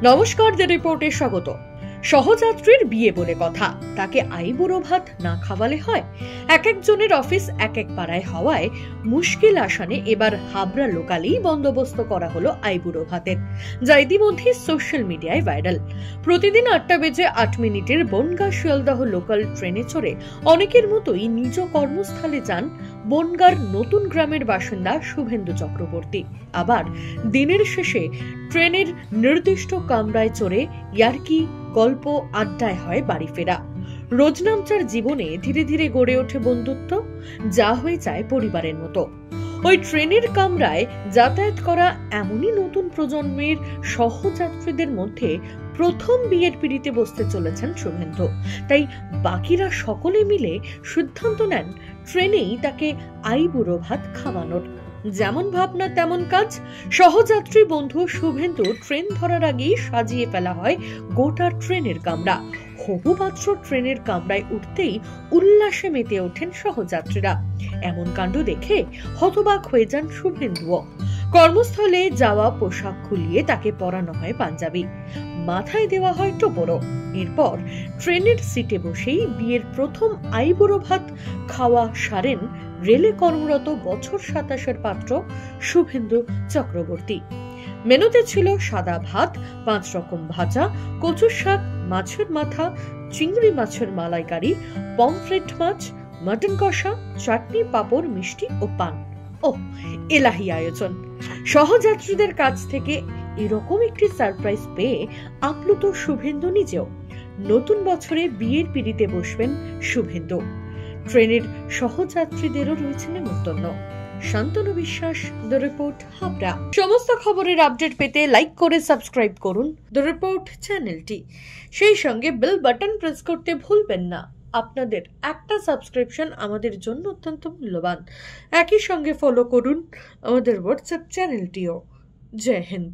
নমস্কার, দ্য রিপোর্টে স্বাগত। সহযাত্রীর বিয়ে বলে কথা, তাকে আইবুড়ো ভাত না খাওয়ালে হয়? এক একজনের অফিস এক এক পাড়ায় হওয়ায় মুশকিল আসানে এবার হাবড়া লোকালেই বন্দোবস্ত করা হলো আইবুড়ো ভাতের, যা ইতিমধ্যে সোশ্যাল মিডিয়ায় ভাইরাল। প্রতিদিন 8:08 বনগাঁ শিয়ালদহ লোকাল ট্রেনে চড়ে অনেকের মতোই নিজ কর্মস্থলে যান বনগাঁর নতুন গ্রামের বাসিন্দা শুভেন্দু চক্রবর্তী। আবার দিনের শেষে ট্রেনের নির্দিষ্ট কামরায় চড়ে ইয়ার্কি, গল্প, আড্ডায় হয় বাড়ি ফেরা। রোজনামচার জীবনে ধীরে ধীরে গড়ে ওঠে বন্ধুত্ব, যা হয়ে যায় পরিবারের মতো। ওই ট্রেনের কামরায় যাতায়াত করা এমনই নতুন প্রজন্মের সহযাত্রীদের মধ্যে প্রথম বিয়ের পিঁড়িতে বসতে চলেছেন শুভেন্দু। তাই বাকিরা সকলে মিলে সিদ্ধান্ত নেন ট্রেনেই তাকে আইবুড়ো ভাত খাওয়ানোর। যেমন ভাবনা তেমন কাজ। সহযাত্রী বন্ধু শুভেন্দু ট্রেন ধরার আগেই সাজিয়ে ফেলা হয় গোটা ট্রেনের কামরা। হবু পাত্র ট্রেনের কামরায় উঠতেই উল্লাসে মেতে ওঠেন সহযাত্রীরা। এমন কাণ্ড দেখে হতবাক হয়ে যান শুভেন্দুও। কর্মস্থলে যাওয়া পোশাক খুলিয়ে তাকে পরানো হয় পাঞ্জাবি, মাথায় দেওয়া হয় টোপরও। এরপর ট্রেনের সিটে বসেই বিয়ের প্রথম আইবুড়ো ভাত খাওয়া সারেন রেলে কর্মরত বছর 27-এর পাত্র শুভেন্দু চক্রবর্তী। মেনুতে ছিল সাদা ভাত, 5 রকম ভাজা, কচুর শাক, মাছের মাথা, চিংড়ি মাছের মালাইকারি, পমফ্রেট মাছ, মটন কষা, চাটনি, পাঁপড়, মিষ্টি ও পান। এলাহি আয়োজন। সহযাত্রীদের কাছ থেকে এরকম একটি সারপ্রাইজ পেয়ে আপ্লুত শুভেন্দু নিজেও। নতুন বছরে বিয়ের পিঁড়িতে বসবেন শুভেন্দু। ট্রেনের সহযাত্রীদেরও রয়েছে নেমন্তন্ন। শান্তনু বিশ্বাস, দ্য রিপোর্ট, হাবড়া। সমস্ত খবরের আপডেট পেতে লাইক করে সাবস্ক্রাইব করুন দ্য রিপোর্ট চ্যানেলটি। সেই সঙ্গে বেল বাটন প্রেস করতে ভুলবেন না। আপনাদের একটা সাবস্ক্রিপশন আমাদের জন্য অত্যন্ত মূল্যবান। একই সঙ্গে ফলো করুন আমাদের হোয়াটসঅ্যাপ চ্যানেলটিও। জয় হিন্দ।